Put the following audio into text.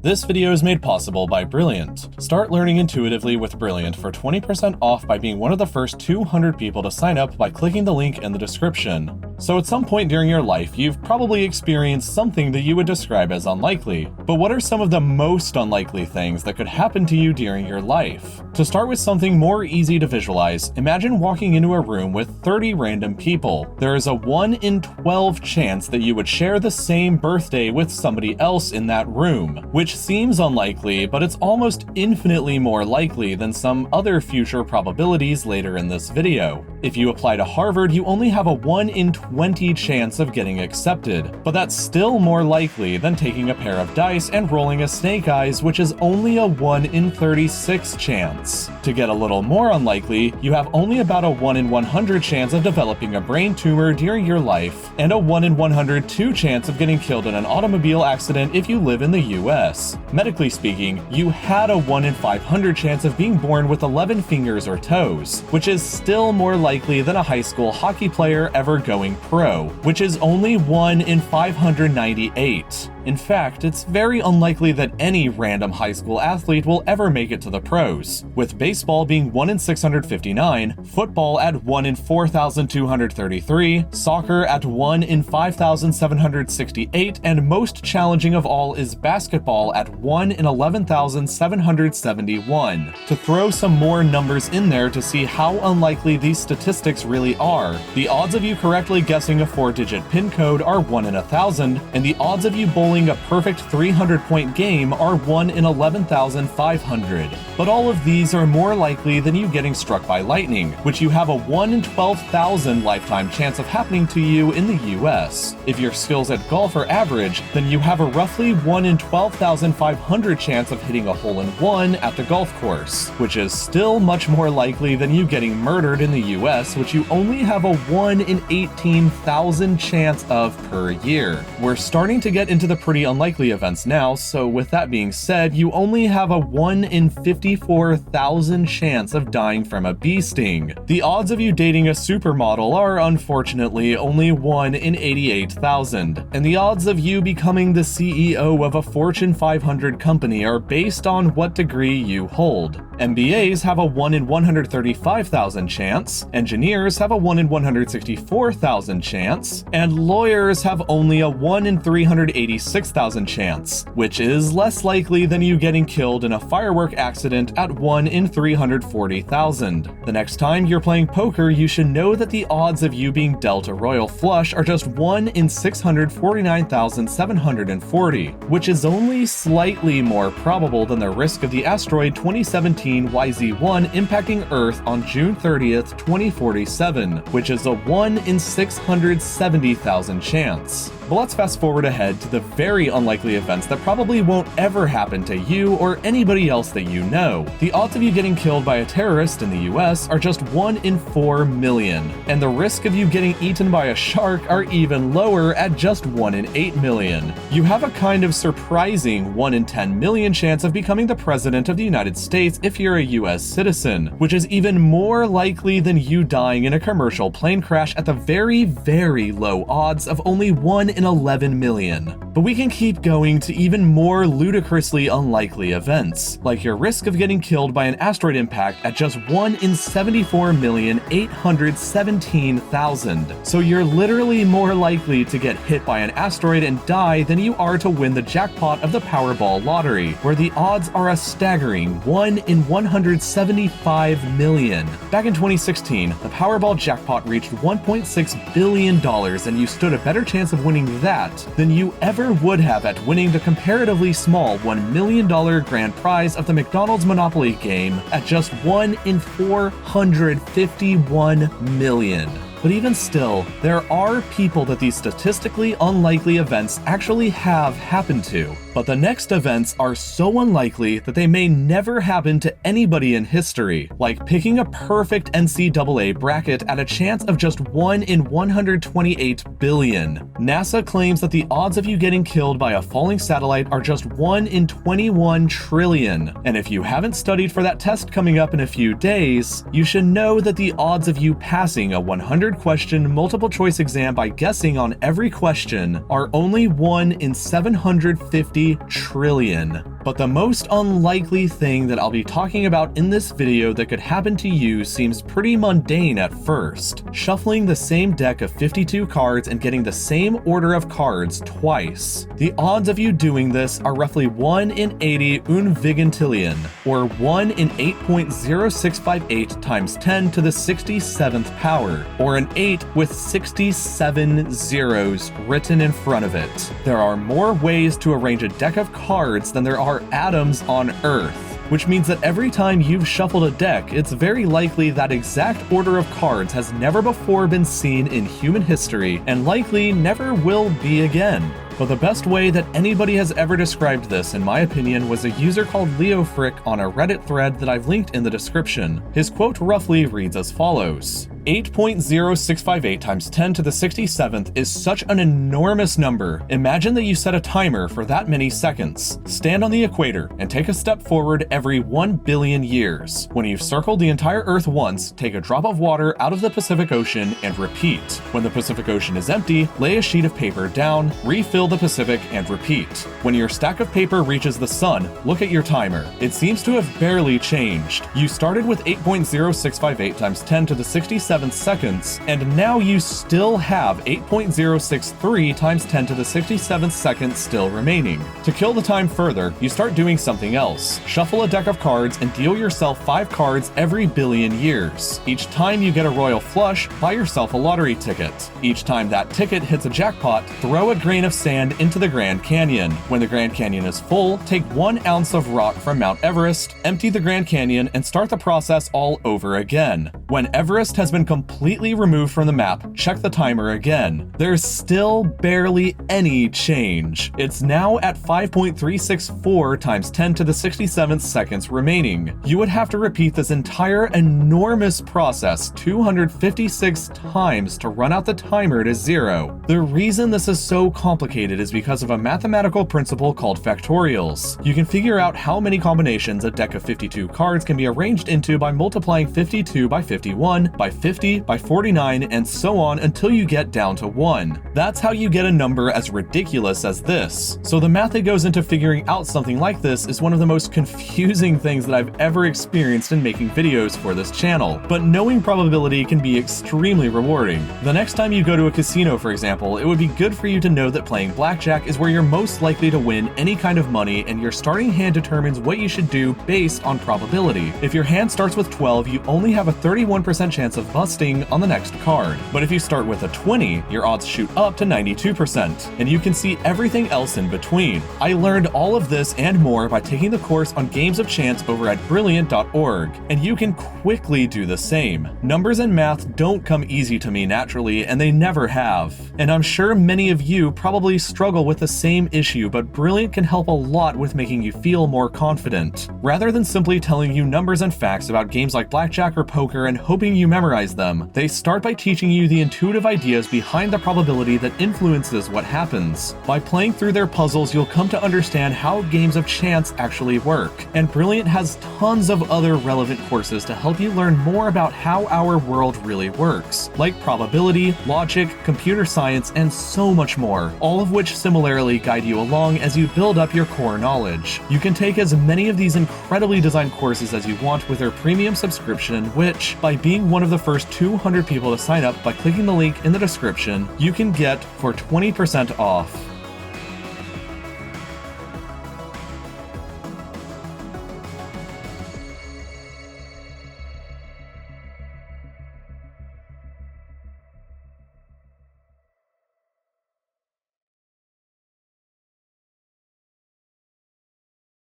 This video is made possible by Brilliant. Start learning intuitively with Brilliant for 20% off by being one of the first 200 people to sign up by clicking the link in the description. So at some point during your life, you've probably experienced something that you would describe as unlikely. But what are some of the most unlikely things that could happen to you during your life? To start with something more easy to visualize, imagine walking into a room with 30 random people. There is a 1 in 12 chance that you would share the same birthday with somebody else in that room, which seems unlikely, but it's almost infinitely more likely than some other future probabilities later in this video. If you apply to Harvard, you only have a 1 in 20 chance of getting accepted, but that's still more likely than taking a pair of dice and rolling a snake eyes, which is only a 1 in 36 chance. To get a little more unlikely, you have only about a 1 in 100 chance of developing a brain tumor during your life, and a 1 in 102 chance of getting killed in an automobile accident if you live in the US. Medically speaking, you had a 1 in 500 chance of being born with 11 fingers or toes, which is still more likely than a high school hockey player ever going pro, which is only 1 in 598. In fact, it's very unlikely that any random high school athlete will ever make it to the pros, with baseball being 1 in 659, football at 1 in 4,233, soccer at 1 in 5,768, and most challenging of all is basketball at 1 in 11,771. To throw some more numbers in there to see how unlikely these statistics really are, the odds of you correctly guessing a 4-digit PIN code are 1 in 1,000, and the odds of you bowling a perfect 300-point game are 1 in 11,500. But all of these are more likely than you getting struck by lightning, which you have a 1 in 12,000 lifetime chance of happening to you in the US. If your skills at golf are average, then you have a roughly 1 in 12,500 chance of hitting a hole-in-one at the golf course, which is still much more likely than you getting murdered in the US, which you only have a 1 in 18,000 chance of per year. We're starting to get into the pretty unlikely events now, so with that being said, you only have a 1 in 54,000 chance of dying from a bee sting. The odds of you dating a supermodel are unfortunately only 1 in 88,000, and the odds of you becoming the CEO of a Fortune 500 company are based on what degree you hold. MBAs have a 1 in 135,000 chance, engineers have a 1 in 164,000 chance, and lawyers have only a 1 in 386,000 chance, which is less likely than you getting killed in a firework accident at 1 in 340,000. The next time you're playing poker, you should know that the odds of you being dealt a royal flush are just 1 in 649,740, which is only slightly more probable than the risk of the asteroid 2017 YZ1 impacting Earth on June 30th, 2047, which is a 1 in 670,000 chance. But let's fast forward ahead to the very unlikely events that probably won't ever happen to you or anybody else that you know. The odds of you getting killed by a terrorist in the US are just 1 in 4 million, and the risk of you getting eaten by a shark are even lower at just 1 in 8 million. You have a kind of surprising 1 in 10 million chance of becoming the president of the United States if you're a US citizen, which is even more likely than you dying in a commercial plane crash at the very, very low odds of only 1 in 11 million. But we can keep going to even more ludicrously unlikely events, like your risk of getting killed by an asteroid impact at just 1 in 74,817,000. So you're literally more likely to get hit by an asteroid and die than you are to win the jackpot of the Powerball lottery, where the odds are a staggering 1 in 175 million. Back in 2016, the Powerball jackpot reached $1.6 billion, and you stood a better chance of winning that than you ever would have at winning the comparatively small $1 million grand prize of the McDonald's Monopoly game at just 1 in 451 million. But even still, there are people that these statistically unlikely events actually have happened to. But the next events are so unlikely that they may never happen to anybody in history, like picking a perfect NCAA bracket at a chance of just 1 in 128 billion. NASA claims that the odds of you getting killed by a falling satellite are just 1 in 21 trillion. And if you haven't studied for that test coming up in a few days, you should know that the odds of you passing a 100-question multiple choice exam by guessing on every question are only 1 in 750 trillion. But the most unlikely thing that I'll be talking about in this video that could happen to you seems pretty mundane at first. Shuffling the same deck of 52 cards and getting the same order of cards twice. The odds of you doing this are roughly 1 in 80 unvigintillion, or 1 in 8.0658 times 10 to the 67th power, or an 8 with 67 zeros written in front of it. There are more ways to arrange a deck of cards than there are atoms on Earth, which means that every time you've shuffled a deck, it's very likely that exact order of cards has never before been seen in human history, and likely never will be again. But the best way that anybody has ever described this, in my opinion, was a user called LeoFrick on a Reddit thread that I've linked in the description. His quote roughly reads as follows: 8.0658 times 10 to the 67th is such an enormous number. Imagine that you set a timer for that many seconds. Stand on the equator and take a step forward every 1 billion years. When you've circled the entire Earth once, take a drop of water out of the Pacific Ocean and repeat. When the Pacific Ocean is empty, lay a sheet of paper down, refill the Pacific, and repeat. When your stack of paper reaches the sun, look at your timer. It seems to have barely changed. You started with 8.0658 times 10 to the 67th seconds, and now you still have 8.063 times 10 to the 67th seconds still remaining. To kill the time further, you start doing something else. Shuffle a deck of cards and deal yourself 5 cards every billion years. Each time you get a royal flush, buy yourself a lottery ticket. Each time that ticket hits a jackpot, throw a grain of sand into the Grand Canyon. When the Grand Canyon is full, take 1 ounce of rock from Mount Everest, empty the Grand Canyon, and start the process all over again. When Everest has been completely removed from the map, check the timer again. There's still barely any change. It's now at 5.364 times 10 to the 67th seconds remaining. You would have to repeat this entire enormous process 256 times to run out the timer to 0. The reason this is so complicated is because of a mathematical principle called factorials. You can figure out how many combinations a deck of 52 cards can be arranged into by multiplying 52 by 51, by 50, by 49, and so on until you get down to 1. That's how you get a number as ridiculous as this. So the math that goes into figuring out something like this is one of the most confusing things that I've ever experienced in making videos for this channel. But knowing probability can be extremely rewarding. The next time you go to a casino, for example, it would be good for you to know that playing blackjack is where you're most likely to win any kind of money, and your starting hand determines what you should do based on probability. If your hand starts with 12, you only have a 31% chance of busting on the next card. But if you start with a 20, your odds shoot up to 92%, and you can see everything else in between. I learned all of this and more by taking the course on Games of Chance over at brilliant.org, and you can quickly do the same. Numbers and math don't come easy to me naturally, and they never have. And I'm sure many of you probably struggle with the same issue, but Brilliant can help a lot with making you feel more confident. Rather than simply telling you numbers and facts about games like blackjack or poker and hoping you memorize them, they start by teaching you the intuitive ideas behind the probability that influences what happens. By playing through their puzzles, you'll come to understand how games of chance actually work. And Brilliant has tons of other relevant courses to help you learn more about how our world really works, like probability, logic, computer science, and so much more, all of which similarly guide you along as you build up your core knowledge. You can take as many of these incredibly designed courses as you want with their premium subscription, which, by being one of the first 200 people to sign up by clicking the link in the description, you can get for 20% off.